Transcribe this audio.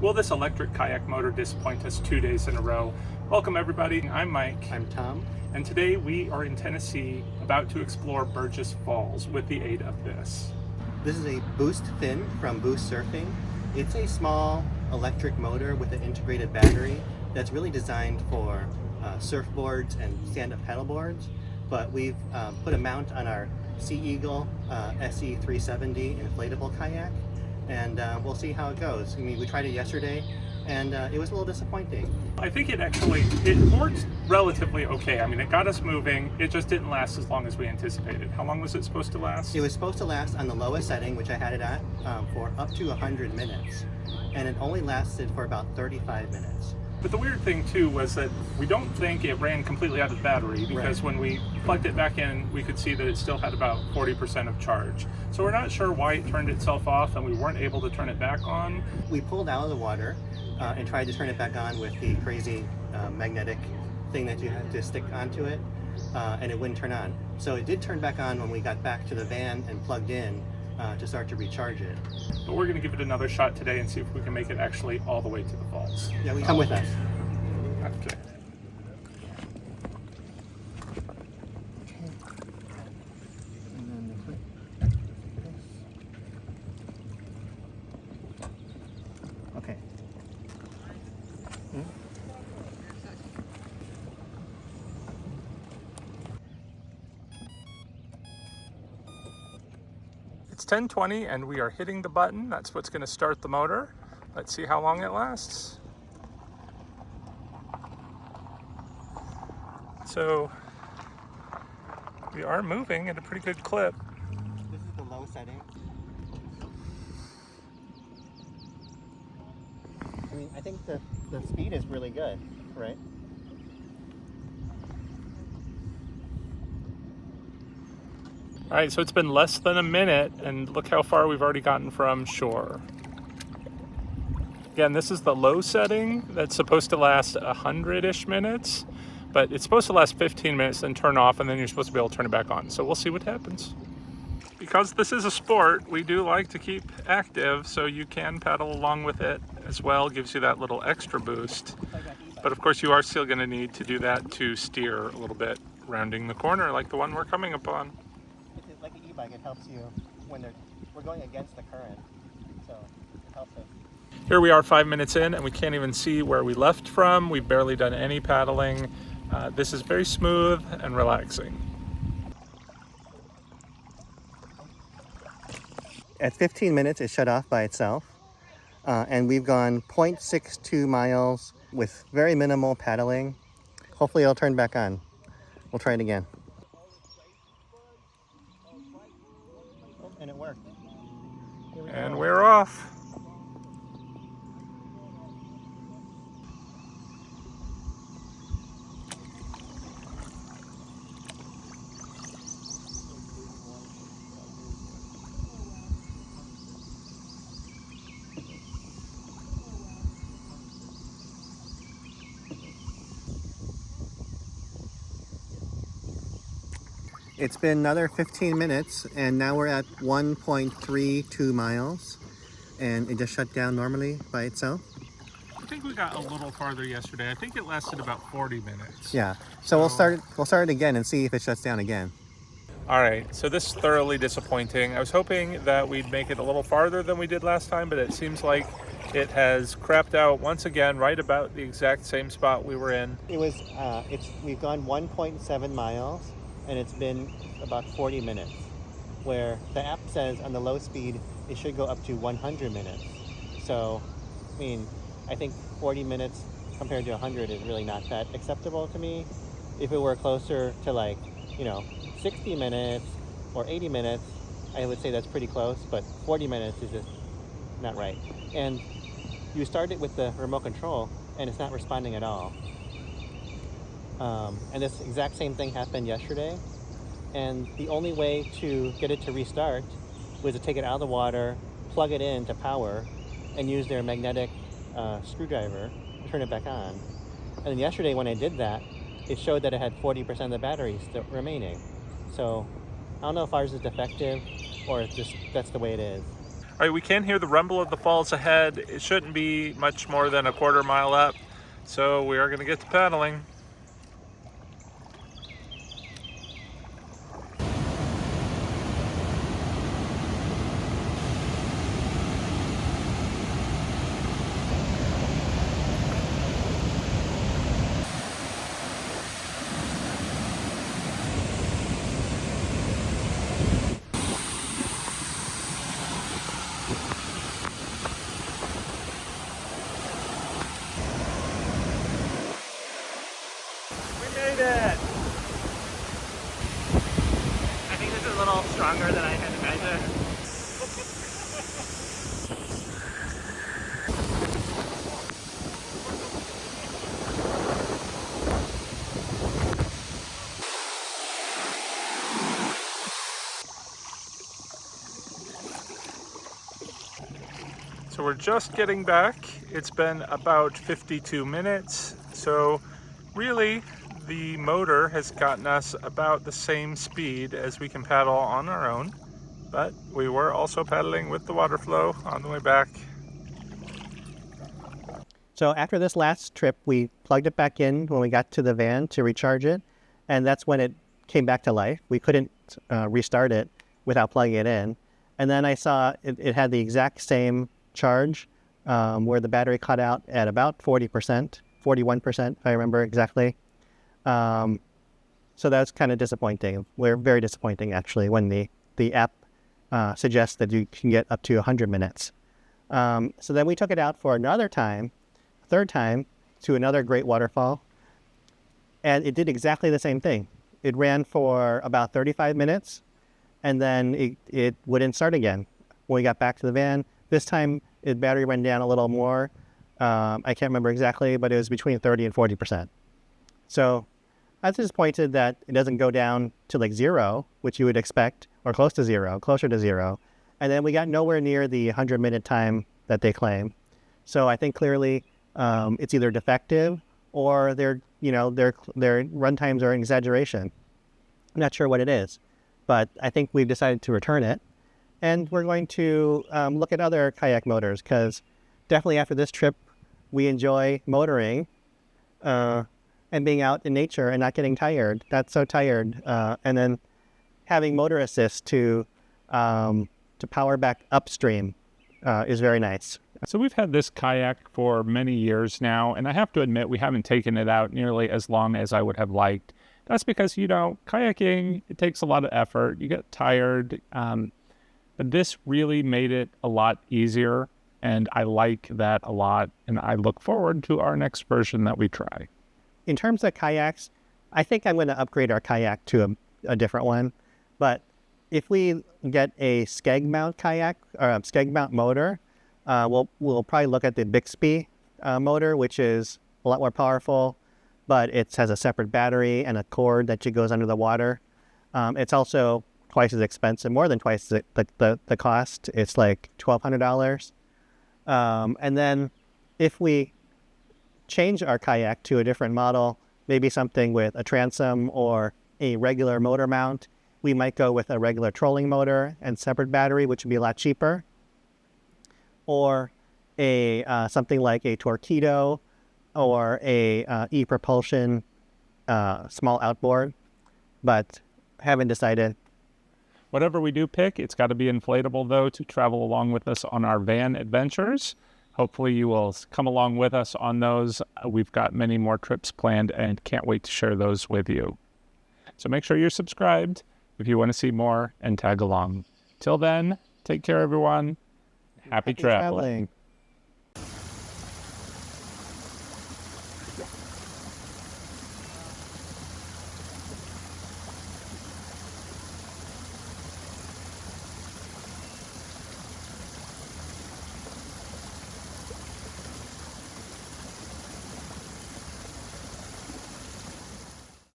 Will this electric kayak motor disappoint us 2 days in a row? Welcome everybody, I'm Mike. I'm Tom. And today we are in Tennessee about to explore Burgess Falls with the aid of this. This is a boost fin from Boost Surfing. It's a small electric motor with an integrated battery that's really designed for surfboards and stand-up paddleboards. But we've put a mount on our SeaEagle SE370 inflatable kayak, and we'll see how it goes. I mean, we tried it yesterday, and it was a little disappointing. I think it worked relatively okay. I mean, it got us moving. It just didn't last as long as we anticipated. How long was it supposed to last? It was supposed to last on the lowest setting, which I had it at, for up to 100 minutes. And it only lasted for about 35 minutes. But the weird thing too was that we don't think it ran completely out of battery, because when we plugged it back in, we could see that it still had about 40% of charge. So we're not sure why it turned itself off and we weren't able to turn it back on. We pulled out of the water and tried to turn it back on with the crazy magnetic thing that you had to stick onto it, and it wouldn't turn on. So it did turn back on when we got back to the van and plugged in to start to recharge it. But we're going to give it another shot today and see if we can make it actually all the way to the falls. Yeah, come with us. Okay. Okay. It's 10:20 and we are hitting the button. That's what's going to start the motor. Let's see how long it lasts. So we are moving at a pretty good clip. This is the low setting. I mean, I think the speed is really good, right? All right, so it's been less than a minute and look how far we've already gotten from shore. Again, this is the low setting that's supposed to last 100-ish minutes, but it's supposed to last 15 minutes, then turn off, and then you're supposed to be able to turn it back on. So we'll see what happens. Because this is a sport, we do like to keep active, so you can paddle along with it as well. Gives you that little extra boost. But of course, you are still going to need to do that to steer a little bit, rounding the corner like the one we're coming upon. It's like an e-bike. It helps you when we're going against the current, so it helps us. Here we are 5 minutes in and we can't even see where we left from. We've barely done any paddling. This is very smooth and relaxing. At 15 minutes, it shut off by itself. And we've gone 0.62 miles with very minimal paddling. Hopefully it'll turn back on. We'll try it again. Oh, and it worked. And we're off. It's been another 15 minutes and now we're at 1.32 miles and it just shut down normally by itself. I think we got a little farther yesterday. I think it lasted about 40 minutes. Yeah, so we'll start it again and see if it shuts down again. All right, so this is thoroughly disappointing. I was hoping that we'd make it a little farther than we did last time, but it seems like it has crapped out once again right about the exact same spot we were in. We've gone 1.7 miles and it's been about 40 minutes, where the app says on the low speed it should go up to 100 minutes. So, I mean, I think 40 minutes compared to 100 is really not that acceptable to me. If it were closer to 60 minutes or 80 minutes, I would say that's pretty close, but 40 minutes is just not right. And you start it with the remote control and it's not responding at all. And this exact same thing happened yesterday. And the only way to get it to restart was to take it out of the water, plug it in to power, and use their magnetic screwdriver to turn it back on. And then yesterday when I did that, it showed that it had 40% of the battery still remaining. So I don't know if ours is defective or if just that's the way it is. All right, we can hear the rumble of the falls ahead. It shouldn't be much more than a quarter mile up, so we are going to get to paddling. Made it! I think this is a little stronger than I had imagined. So we're just getting back. It's been about 52 minutes. So really, the motor has gotten us about the same speed as we can paddle on our own. But we were also paddling with the water flow on the way back. So after this last trip, we plugged it back in when we got to the van to recharge it. And that's when it came back to life. We couldn't restart it without plugging it in. And then I saw it had the exact same charge where the battery cut out at about 40%, 41%, if I remember exactly. So that's kind of disappointing. We're very disappointing, actually, when the app suggests that you can get up to 100 minutes. So then we took it out for another time, third time, to another great waterfall. And it did exactly the same thing. It ran for about 35 minutes, and then it wouldn't start again. When we got back to the van, this time the battery went down a little more. I can't remember exactly, but it was between 30 and 40%. So I was disappointed that it doesn't go down to like zero, which you would expect, or close to zero, closer to zero. And then we got nowhere near the 100-minute time that they claim. So I think clearly it's either defective or their run times are an exaggeration. I'm not sure what it is, but I think we've decided to return it. And we're going to look at other kayak motors, because definitely after this trip, we enjoy motoring and being out in nature and not getting tired. Not so tired. And then having motor assist to power back upstream is very nice. So we've had this kayak for many years now, and I have to admit we haven't taken it out nearly as long as I would have liked. That's because, kayaking, it takes a lot of effort. You get tired. But this really made it a lot easier, and I like that a lot, and I look forward to our next version that we try. In terms of kayaks, I think I'm going to upgrade our kayak to a different one. But if we get a skeg mount kayak, or a skeg mount motor, we'll probably look at the Bixby motor, which is a lot more powerful, but it has a separate battery and a cord that goes under the water. It's also twice as expensive, more than twice the cost. It's like $1,200. And then if we change our kayak to a different model, maybe something with a transom or a regular motor mount, we might go with a regular trolling motor and separate battery, which would be a lot cheaper. Or something like a Torpedo or a e-propulsion small outboard, but haven't decided. Whatever we do pick, it's got to be inflatable, though, to travel along with us on our van adventures. Hopefully you will come along with us on those. We've got many more trips planned and can't wait to share those with you. So make sure you're subscribed if you want to see more and tag along. Till then, take care, everyone. Happy traveling.